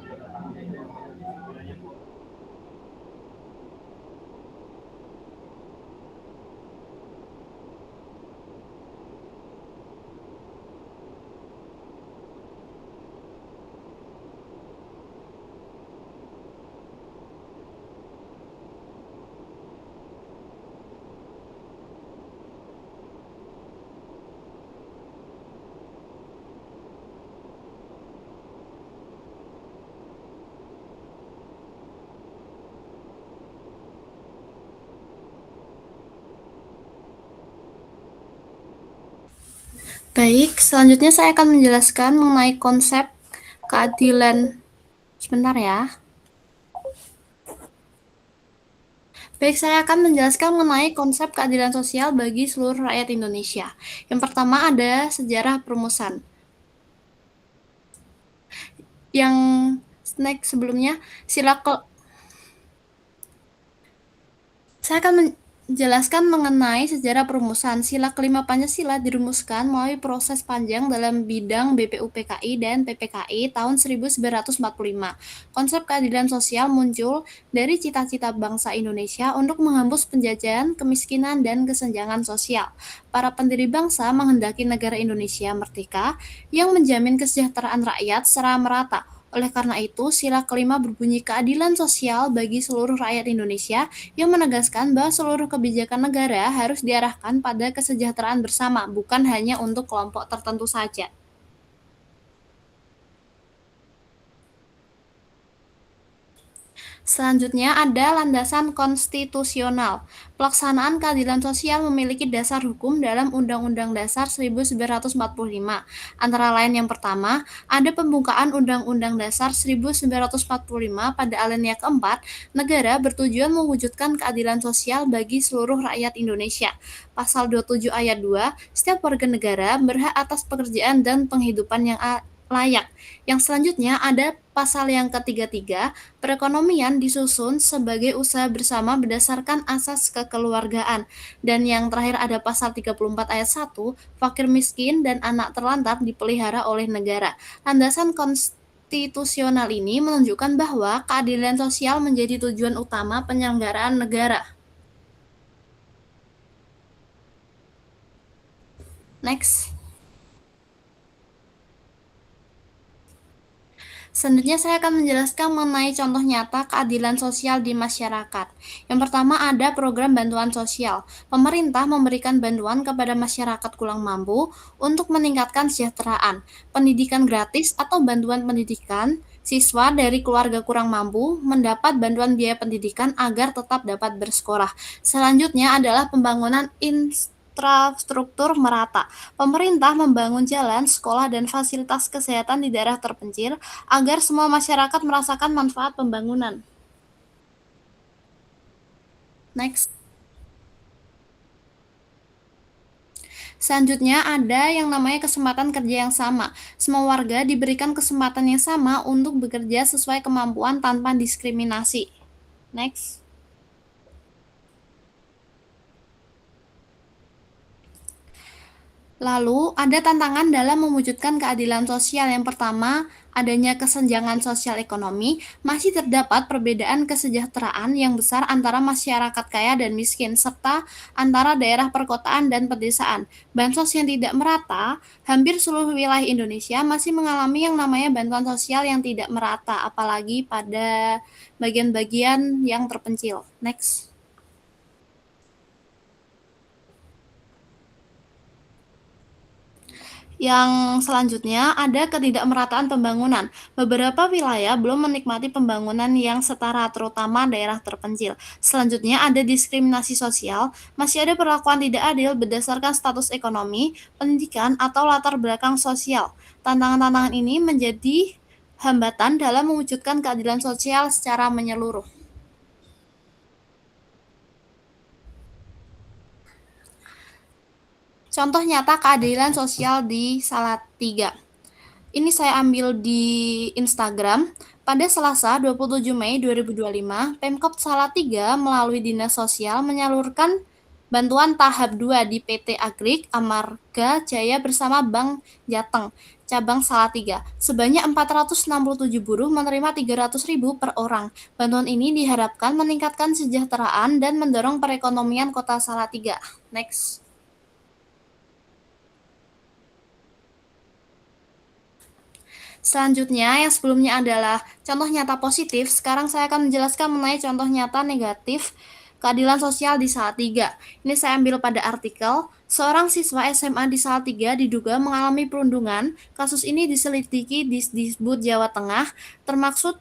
Baik, selanjutnya saya akan menjelaskan mengenai konsep keadilan. Sebentar ya. Baik, saya akan menjelaskan mengenai konsep keadilan sosial bagi seluruh rakyat Indonesia. Yang pertama ada sejarah perumusan. Yang sebelumnya, saya akan menjelaskan mengenai sejarah perumusan. Sila kelima Pancasila dirumuskan melalui proses panjang dalam bidang BPUPKI dan PPKI tahun 1945. Konsep keadilan sosial muncul dari cita-cita bangsa Indonesia untuk menghapus penjajahan, kemiskinan, dan kesenjangan sosial. Para pendiri bangsa menghendaki negara Indonesia merdeka yang menjamin kesejahteraan rakyat secara merata. Oleh karena itu, sila kelima berbunyi keadilan sosial bagi seluruh rakyat Indonesia yang menegaskan bahwa seluruh kebijakan negara harus diarahkan pada kesejahteraan bersama, bukan hanya untuk kelompok tertentu saja. Selanjutnya ada landasan konstitusional. Pelaksanaan keadilan sosial memiliki dasar hukum dalam Undang-Undang Dasar 1945. Antara lain yang pertama, ada pembukaan Undang-Undang Dasar 1945 pada alinea keempat, negara bertujuan mewujudkan keadilan sosial bagi seluruh rakyat Indonesia. Pasal 27 ayat 2, setiap warga negara berhak atas pekerjaan dan penghidupan yang layak. Yang selanjutnya ada pasal yang ketiga, perekonomian disusun sebagai usaha bersama berdasarkan asas kekeluargaan. Dan yang terakhir ada pasal 34 ayat 1, fakir miskin dan anak terlantar dipelihara oleh negara. Landasan konstitusional ini menunjukkan bahwa keadilan sosial menjadi tujuan utama penyelenggaraan negara. Next. Selanjutnya saya akan menjelaskan mengenai contoh nyata keadilan sosial di masyarakat. Yang pertama ada program bantuan sosial. Pemerintah memberikan bantuan kepada masyarakat kurang mampu untuk meningkatkan kesejahteraan. Pendidikan gratis atau bantuan pendidikan, siswa dari keluarga kurang mampu mendapat bantuan biaya pendidikan agar tetap dapat bersekolah. Selanjutnya adalah pembangunan infrastruktur merata. Pemerintah membangun jalan, sekolah, dan fasilitas kesehatan di daerah terpencil agar semua masyarakat merasakan manfaat pembangunan. Next. Selanjutnya ada yang namanya kesempatan kerja yang sama. Semua warga diberikan kesempatan yang sama untuk bekerja sesuai kemampuan tanpa diskriminasi. Next. Lalu, ada tantangan dalam mewujudkan keadilan sosial. Yang pertama, adanya kesenjangan sosial ekonomi, masih terdapat perbedaan kesejahteraan yang besar antara masyarakat kaya dan miskin, serta antara daerah perkotaan dan pedesaan. Bansos yang tidak merata, hampir seluruh wilayah Indonesia masih mengalami yang namanya bantuan sosial yang tidak merata, apalagi pada bagian-bagian yang terpencil. Next. Yang selanjutnya ada ketidakmerataan pembangunan. Beberapa wilayah belum menikmati pembangunan yang setara, terutama daerah terpencil. Selanjutnya ada diskriminasi sosial. Masih ada perlakuan tidak adil berdasarkan status ekonomi, pendidikan, atau latar belakang sosial. Tantangan-tantangan ini menjadi hambatan dalam mewujudkan keadilan sosial secara menyeluruh. Contoh nyata keadilan sosial di Salatiga. Ini saya ambil di Instagram. Pada Selasa 27 Mei 2025, Pemkot Salatiga melalui Dinas Sosial menyalurkan bantuan tahap 2 di PT Agrik Amarga Jaya bersama Bank Jateng, cabang Salatiga. Sebanyak 467 buruh menerima 300.000 per orang. Bantuan ini diharapkan meningkatkan kesejahteraan dan mendorong perekonomian Kota Salatiga. Next. Selanjutnya, yang sebelumnya adalah contoh nyata positif, sekarang saya akan menjelaskan mengenai contoh nyata negatif keadilan sosial di Salatiga. Ini saya ambil pada artikel, seorang siswa SMA di Salatiga diduga mengalami perundungan. Kasus ini diselidiki di Disbud Jawa Tengah, termasuk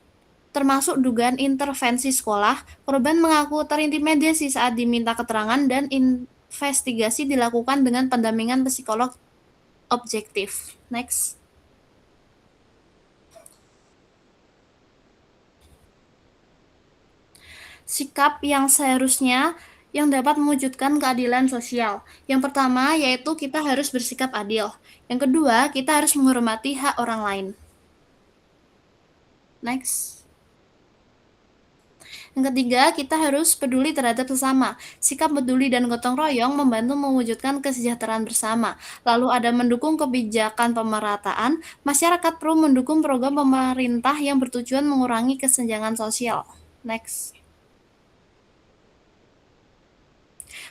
dugaan intervensi sekolah. Korban mengaku terintimidasi saat diminta keterangan dan investigasi dilakukan dengan pendampingan psikolog objektif. Next. Sikap yang seharusnya yang dapat mewujudkan keadilan sosial. Yang pertama yaitu kita harus bersikap adil. Yang kedua, kita harus menghormati hak orang lain. Next. Yang ketiga, kita harus peduli terhadap sesama. Sikap peduli dan gotong royong membantu mewujudkan kesejahteraan bersama. Lalu ada mendukung kebijakan pemerataan. Masyarakat perlu mendukung program pemerintah yang bertujuan mengurangi kesenjangan sosial. Next.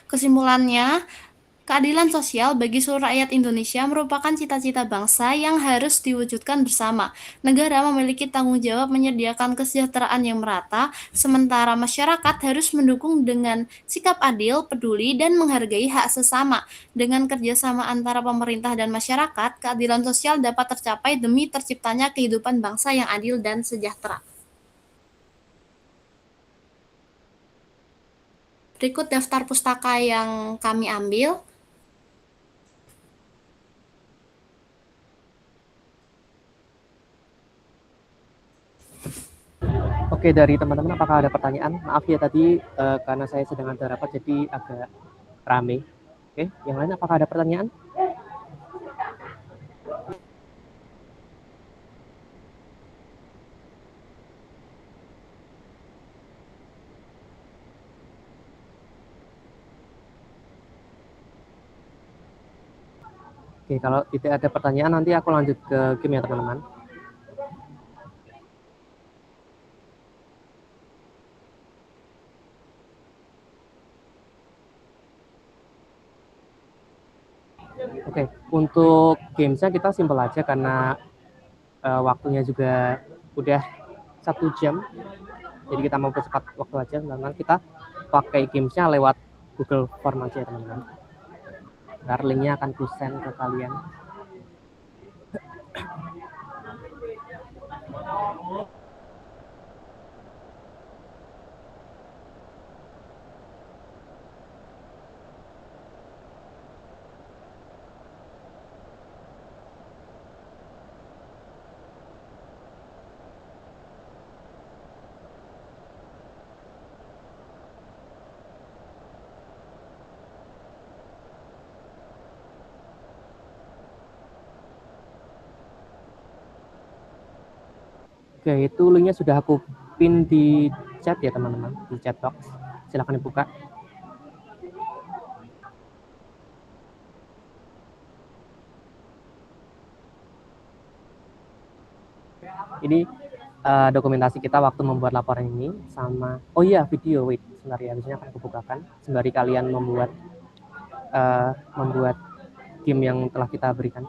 Kesimpulannya, keadilan sosial bagi seluruh rakyat Indonesia merupakan cita-cita bangsa yang harus diwujudkan bersama. Negara memiliki tanggung jawab menyediakan kesejahteraan yang merata, sementara masyarakat harus mendukung dengan sikap adil, peduli, dan menghargai hak sesama. Dengan kerjasama antara pemerintah dan masyarakat, keadilan sosial dapat tercapai demi terciptanya kehidupan bangsa yang adil dan sejahtera. Berikut daftar pustaka yang kami ambil. Oke, dari teman-teman apakah ada pertanyaan? Maaf ya tadi karena saya sedang ada rapat jadi agak rame. Oke, yang lain apakah ada pertanyaan? Oke, kalau tidak ada pertanyaan nanti aku lanjut ke game ya teman-teman. Oke, untuk gamesnya kita simpel aja karena waktunya juga udah 1 jam. Jadi kita mau percepat waktu aja, teman-teman. Kita pakai gamesnya lewat Google Form aja teman-teman. Ntar linknya akan ku send ke kalian. Oke, itu linknya sudah aku pin di chat ya teman-teman, di chat box. Silahkan dibuka. Ini dokumentasi kita waktu membuat laporan ini sama, oh iya video, wait, sebentar ya, habisnya akan aku bukakan sembari kalian membuat game yang telah kita berikan.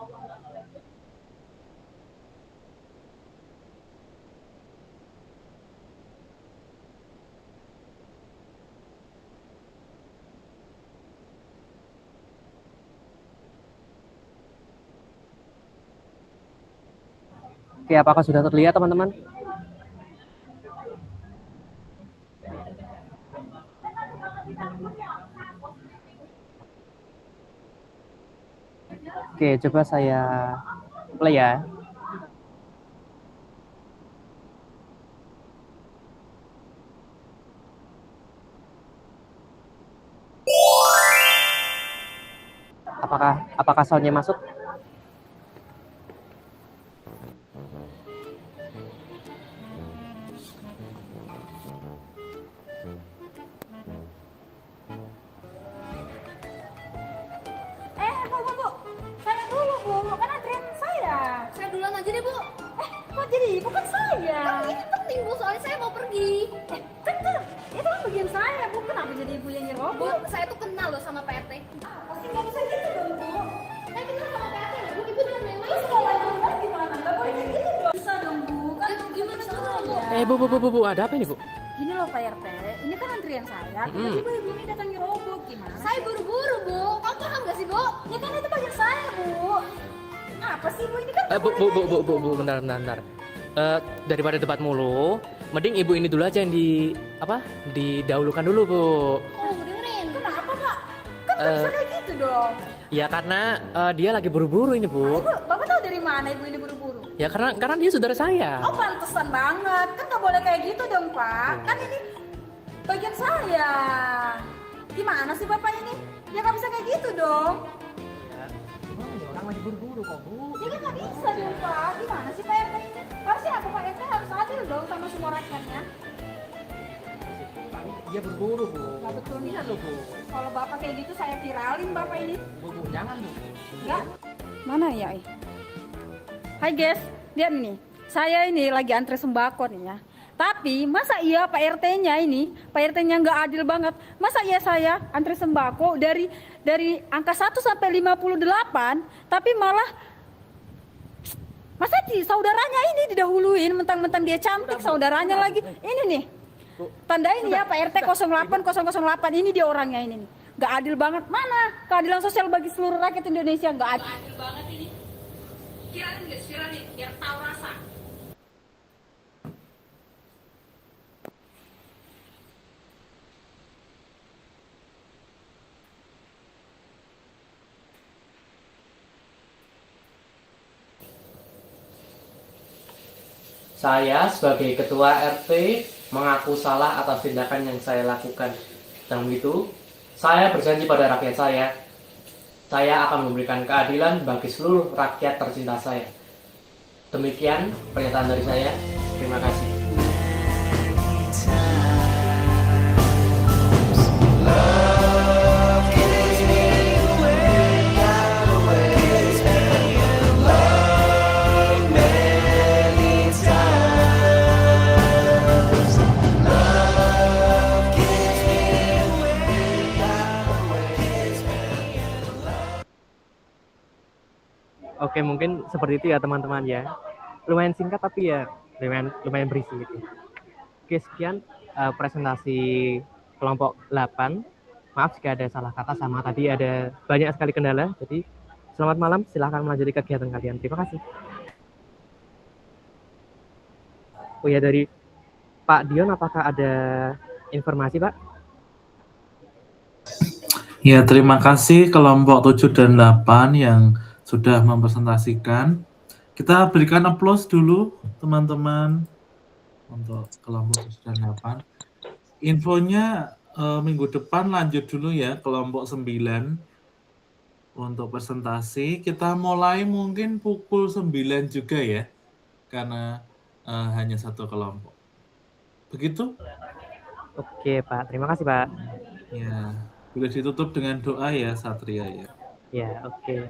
Oke, apakah sudah terlihat teman-teman? Oke, coba saya play ya. Apakah soundnya masuk? Bu, saya dulu Bu, kan antrian saya. Saya duluan aja deh, Bu. Kok jadi bukan saya? Ini penting, Bu, soalnya saya mau pergi. Bentar, itu kan bagian saya, Bu. Kenapa jadi ibu yang Bu, nyerobot? saya tuh kenal loh sama PRT. Pasti nggak bisa gitu dong, Bu. Saya kenal sama PRT, Bu. Ibu jangan main-main. Terus kalau yang benar gimana? Nggak boleh kayak gitu dong. Bisa dong, Bu. Kan Gimana saya. caranya? Bu, ada apa ini, Bu? Gini loh Pak RT, ini kan antrian saya. Tiba-tiba ibu ini datang nyerobot, gimana? Saya buru-buru, Bu. Kamu paham gak sih, Bu? Ya kan itu bagian saya, Bu. Apa sih, Bu? Ini kan nggak Bu, boleh kayak gitu. bentar. Daripada debat mulu, mending ibu ini dulu aja yang didahulukan dulu, Bu. Oh, dengerin. Kenapa, Pak? Kan nggak bisa kayak gitu dong. Ya karena dia lagi buru-buru ini, Bu. Bapak tahu dari mana ibu ini buru-buru? Ya karena dia saudara saya. Oh pantesan banget, kan nggak boleh kayak gitu dong Pak. Kan ini bagian saya. Gimana sih Bapak ini? Ya nggak bisa kayak gitu dong. Orang lagi buru-buru kok, Bu. Ya kan nggak bisa dong Pak. Gimana sih Pak RT ini? Harusnya aku Pak RT harus adil dong sama semua rakyatnya. Iya berburu Bu. Nggak betul nih. Iya loh Bu. Kalau bapak kayak gitu saya viralin bapak ini. Bu, jangan Bu. Enggak. Mana ya? Hai guys, lihat nih. Saya ini lagi antre sembako nih ya. Tapi masa iya Pak RT-nya ini, Pak RT-nya nggak adil banget. Masa iya saya antre sembako dari angka 1 sampai 58, tapi malah masa saudaranya ini didahuluin, mentang-mentang dia cantik, saudaranya lagi. Ini nih. Tandain ya Pak RT 08008, ini dia orangnya ini nih. Nggak adil banget. Mana keadilan sosial bagi seluruh rakyat Indonesia? Nggak adil banget ini. Kirain guys, biar tahu rasa. Saya sebagai ketua RT mengaku salah atas tindakan yang saya lakukan. Dan begitu, saya berjanji pada rakyat saya akan memberikan keadilan bagi seluruh rakyat tercinta saya. Demikian pernyataan dari saya. Terima kasih. Oke, mungkin seperti itu ya teman-teman ya. Lumayan singkat tapi ya lumayan berisi gitu. Oke, sekian presentasi kelompok 8. Maaf jika ada salah kata sama tadi ada banyak sekali kendala. Jadi selamat malam, silahkan melanjutkan kegiatan kalian. Terima kasih. Oh ya, dari Pak Dion, apakah ada informasi Pak? Ya, terima kasih kelompok 7 dan 8 yang sudah mempresentasikan. Kita berikan aplaus dulu teman-teman untuk kelompok 7 dan 8. Infonya minggu depan lanjut dulu ya kelompok 9 untuk presentasi. Kita mulai mungkin pukul 9 juga ya, karena hanya satu kelompok. Begitu? Oke Pak, terima kasih Pak. Ya, boleh ditutup dengan doa ya Satria ya. Ya, oke.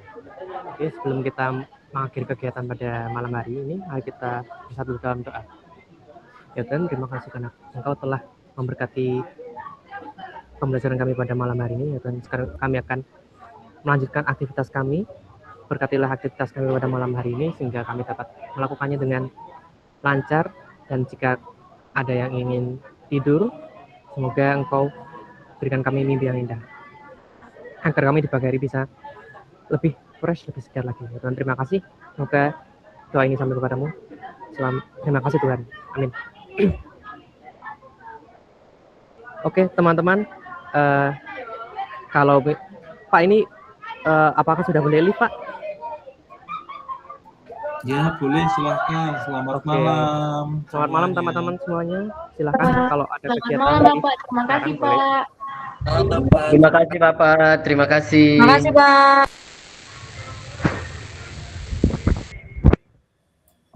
Oke, sebelum kita mengakhiri kegiatan pada malam hari ini, mari kita bersatu dalam doa. Ya Tuhan, terima kasih karena Engkau telah memberkati pembelajaran kami pada malam hari ini. Ya Tuhan, sekarang kami akan melanjutkan aktivitas kami. Berkatilah aktivitas kami pada malam hari ini sehingga kami dapat melakukannya dengan lancar, dan jika ada yang ingin tidur, semoga Engkau berikan kami mimpi yang indah agar kami di pagi hari bisa lebih fresh, lebih segar lagi. Ya Tuhan, terima kasih. Semoga doa ini sampai kepadamu. Terima kasih Tuhan. Amin. Oke teman-teman, kalau Pak ini apakah sudah boleh live Pak? Ya, boleh, silahkan. Selamat Oke. malam. Selamat malam semuanya. teman-teman semuanya. Silahkan kalau ada Selamat kegiatan malam lagi, Bapak, terima kasih silakan boleh. Pak. Terima kasih Bapak, terima kasih. Terima kasih Pak.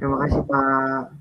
Terima kasih Pak.